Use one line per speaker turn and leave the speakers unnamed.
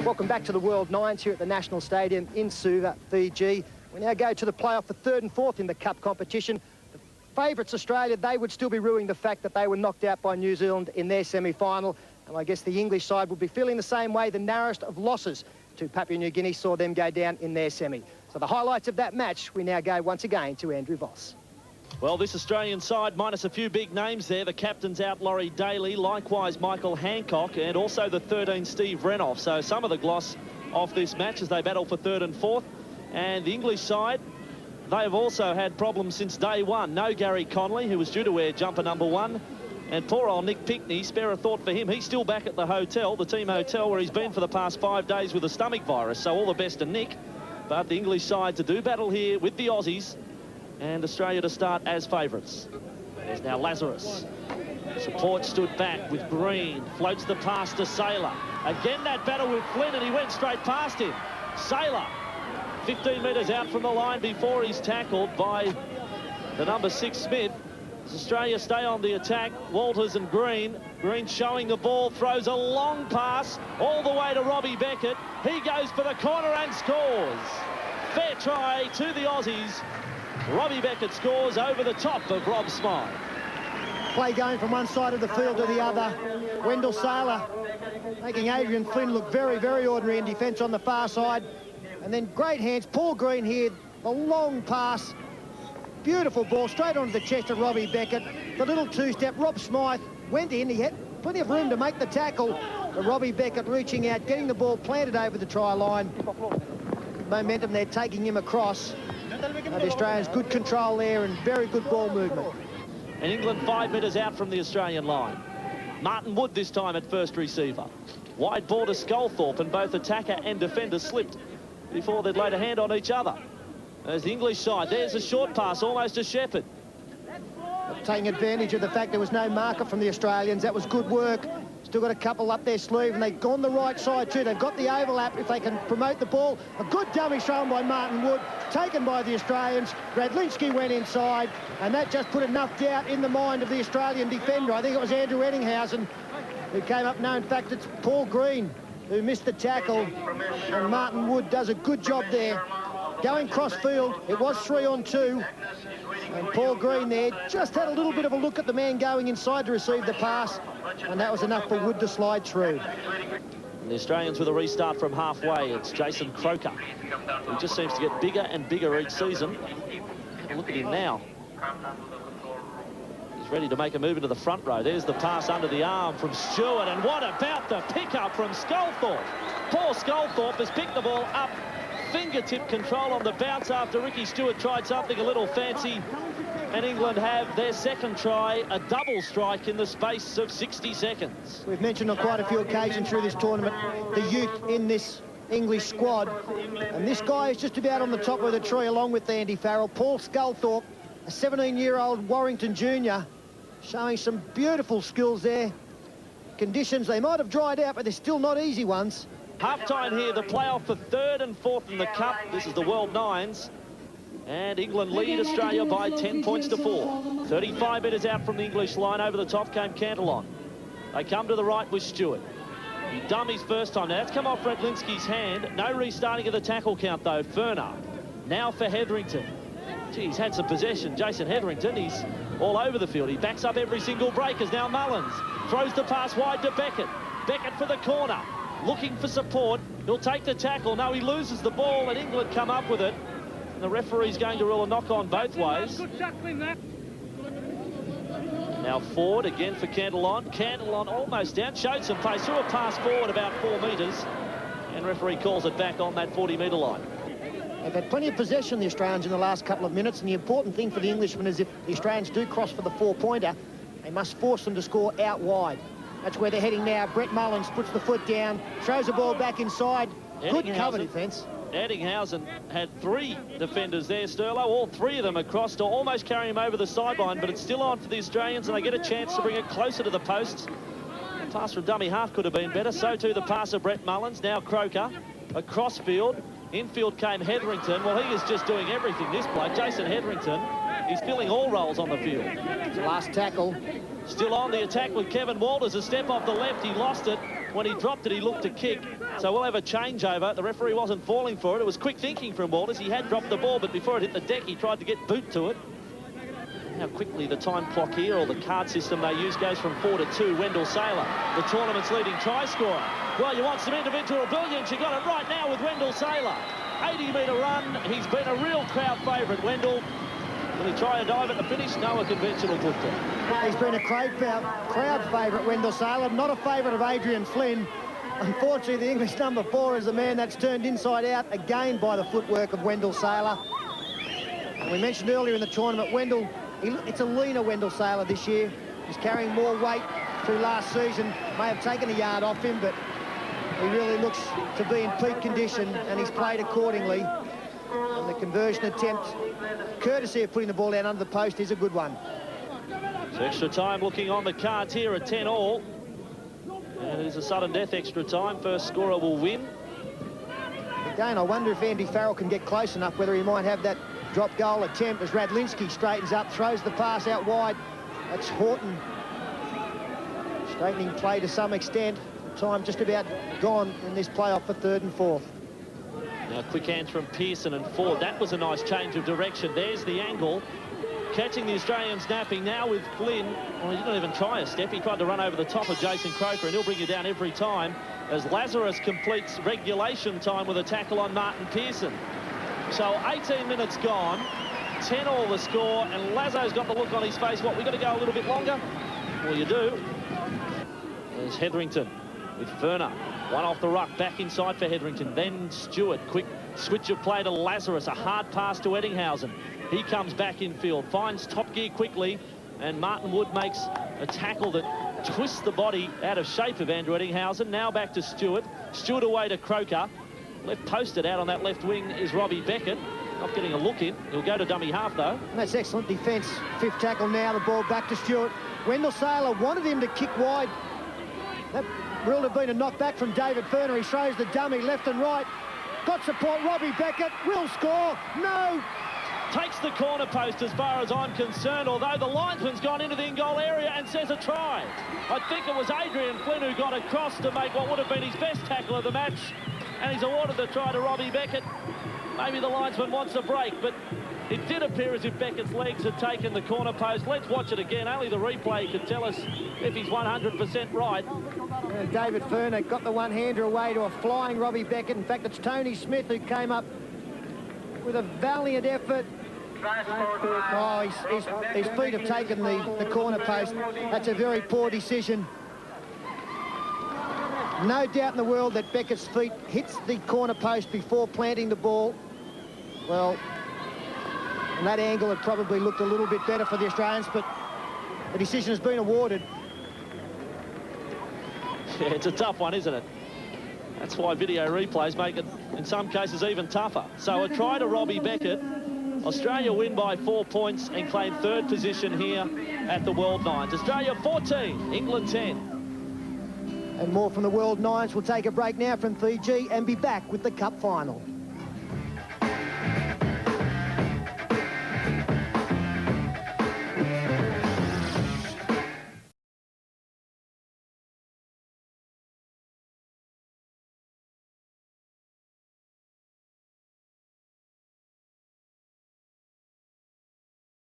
Welcome back to the World Nines here at the National Stadium in Suva, Fiji. We now go to the playoff for third and fourth in the Cup competition. The favourites, Australia, they would still be ruing the fact that they were knocked out by New Zealand in their semi-final. And I guess the English side would be feeling the same way. The narrowest of losses to Papua New Guinea saw them go down in their semi. So the highlights of that match, we now go once again to Andrew Voss.
Well, this Australian side, minus a few big names there. The captains out Laurie, Daley, likewise Michael Hancock, and also the 13, Steve Renouf. So some of the gloss of this match as they battle for third and fourth. And the English side, they've also had problems since day one. No Gary Conley, who was due to wear jumper number 1. And poor old Nick Pinkney, spare a thought for him. He's still back at the hotel, the team hotel, where he's been for the past 5 days with a stomach virus. So all the best to Nick. But the English side to do battle here with the Aussies. And Australia to start as favourites. There's now Lazarus. Support stood back with Green. Floats the pass to Sailor. Again that battle with Flynn, and he went straight past him. Sailor, 15 metres out from the line before he's tackled by the number 6, Smyth. As Australia stay on the attack, Walters and Green. Green showing the ball, throws a long pass all the way to Robbie Beckett. He goes for the corner and scores. Fair try to the Aussies. Robbie Beckett scores over the top of Rob Smyth.
Play going from one side of the field to the other. Wendell Sailor making Adrian Flynn look very, very ordinary in defence on the far side. And then great hands, Paul Green here, the long pass. Beautiful ball, straight onto the chest of Robbie Beckett. The little two-step, Rob Smyth went in. He had plenty of room to make the tackle. But Robbie Beckett reaching out, getting the ball planted over the try line. Momentum there, taking him across. The Australians, good control there and very good ball movement.
And England 5 metres out from the Australian line. Martyn Wood this time at first receiver. Wide ball to Sculthorpe, and both attacker and defender slipped before they'd laid a hand on each other. There's the English side. There's a short pass almost to Shepherd.
Taking advantage of the fact there was no marker from the Australians. That was good work. Still got a couple up their sleeve, and they've gone the right side too. They've got the overlap if they can promote the ball. A good dummy thrown by Martyn Wood, taken by the Australians. Radlinski went inside, and that just put enough doubt in the mind of the Australian defender. I think it was Andrew Ettingshausen who came up. No, in fact, it's Paul Green who missed the tackle, and Martyn Wood does a good job there. Going cross-field, it was 3-on-2, and Paul Green there just had a little bit of a look at the man going inside to receive the pass, and that was enough for Wood to slide through.
And the Australians with a restart from halfway. It's Jason Croker, who just seems to get bigger and bigger each season. Have a look at him now. He's ready to make a move into the front row. There's the pass under the arm from Stuart, and what about the pickup from Sculthorpe? Poor Sculthorpe has picked the ball up. Fingertip control on the bounce after Ricky Stuart tried something a little fancy, and England have their second try, a double strike in the space of 60 seconds.
We've mentioned on quite a few occasions through this tournament the youth in this English squad, and this guy is just about on the top of the tree along with Andy Farrell. Paul Sculthorpe, a 17-year-old Warrington junior, showing some beautiful skills there. Conditions, they might have dried out, but they're still not easy ones.
Half-time here, the playoff for third and fourth in the Cup. This is the World Nines. And England lead Australia by 10 points to 4. 35 metres out from the English line. Over the top came Cantilion. They come to the right with Stuart. He dummies first time. Now that's come off Radlinski's hand. No restarting of the tackle count though. Furner. Now for Hetherington. Gee, he's had some possession. Jason Hetherington, he's all over the field. He backs up every single break as now Mullins throws the pass wide to Beckett. Beckett for the corner. Looking for support. He'll take the tackle. No, he loses the ball, and England come up with it. And the referee's going to rule a knock on both ways. Now forward again for Cantilion. Cantilion almost down. Showed some pace. Threw a pass forward about 4 metres. And referee calls it back on that 40-metre line.
They've had plenty of possession, the Australians, in the last couple of minutes. And the important thing for the Englishmen is if the Australians do cross for the 4-pointer, they must force them to score out wide. That's where they're heading now. Brett Mullins puts the foot down, throws the ball back inside. Good cover defence.
Ettingshausen had 3 defenders there, Sterlo. All 3 of them across to almost carry him over the sideline, but it's still on for the Australians, and they get a chance to bring it closer to the posts. The pass from dummy half could have been better. So too the pass of Brett Mullins. Now Croker across field. Infield came Hetherington. Well, he is just doing everything, this bloke. Jason Hetherington, he's filling all roles on the field.
Last tackle
Still on the attack with Kevin Walters. A step off the left, he lost it. When he dropped it, he looked to kick. So we'll have a changeover. The referee wasn't falling for it. It was quick thinking from Walters. He had dropped the ball, but before it hit the deck, he tried to get boot to it. How quickly the time clock here, or the card system they use, goes from 4 to 2. Wendell Sailor, the tournament's leading try scorer. Well, you want some individual brilliance. You got it right now with Wendell Sailor. 80-metre run. He's been a real crowd favourite, Wendell. Will he try a dive at the finish? No, a conventional football.
He's been a crowd favourite, Wendell Sailor. Not a favourite of Adrian Flynn. Unfortunately, the English number 4 is the man that's turned inside out again by the footwork of Wendell Sailor. And we mentioned earlier in the tournament, Wendell, it's a leaner Wendell Sailor this year. He's carrying more weight through last season. May have taken a yard off him, but he really looks to be in peak condition, and he's played accordingly. And the conversion attempt, courtesy of putting the ball down under the post, is a good one.
So extra time looking on the cards here at 10-all. And it is a sudden death extra time. First scorer will win.
Again, I wonder if Andy Farrell can get close enough, whether he might have that drop goal attempt as Radlinski straightens up, throws the pass out wide. That's Haughton straightening play to some extent. Time just about gone in this playoff for 3rd and 4th.
Now, quick hands from Pearson and Ford. That was a nice change of direction. There's the angle. Catching the Australians napping now with Flynn. Well, he didn't even try a step. He tried to run over the top of Jason Croker, and he'll bring you down every time as Lazarus completes regulation time with a tackle on Martyn Pearson. So 18 minutes gone, 10-all the score, and Lazo's got the look on his face. What, we got to go a little bit longer? Well, you do. There's Hetherington with Furner. One off the ruck, back inside for Hetherington. Then Stuart, quick switch of play to Lazarus. A hard pass to Ettingshausen. He comes back infield, finds top gear quickly, and Martyn Wood makes a tackle that twists the body out of shape of Andrew Ettingshausen. Now back to Stuart. Stuart away to Croker. Left posted out on that left wing is Robbie Beckett. Not getting a look in. He'll go to dummy half, though.
And that's excellent defence. 5th tackle now, the ball back to Stuart. Wendell Sailor wanted him to kick wide. That would have been a knockback from David Furner. He throws the dummy left and right. Got support. Robbie Beckett will score. No!
Takes the corner post as far as I'm concerned, although the linesman's gone into the in-goal area and says a try. I think it was Adrian Flynn who got across to make what would have been his best tackle of the match, and he's awarded the try to Robbie Beckett. Maybe the linesman wants a break, but it did appear as if Beckett's legs had taken the corner post. Let's watch it again. Only the replay could tell us if he's 100% right.
And David Furner got the one-hander away to a flying Robbie Beckett. In fact, it's Tony Smyth who came up with a valiant effort. Oh, his feet have taken the corner post. That's a very poor decision. No doubt in the world that Beckett's feet hits the corner post before planting the ball. Well, from that angle, it probably looked a little bit better for the Australians, but the decision has been awarded.
Yeah, it's a tough one, isn't it? That's why video replays make it, in some cases, even tougher. So a try to Robbie Beckett. Australia win by 4 points and claim 3rd position here at the World Nines. Australia 14, England 10.
And more from the World Nines. We'll take a break now from Fiji and be back with the Cup final.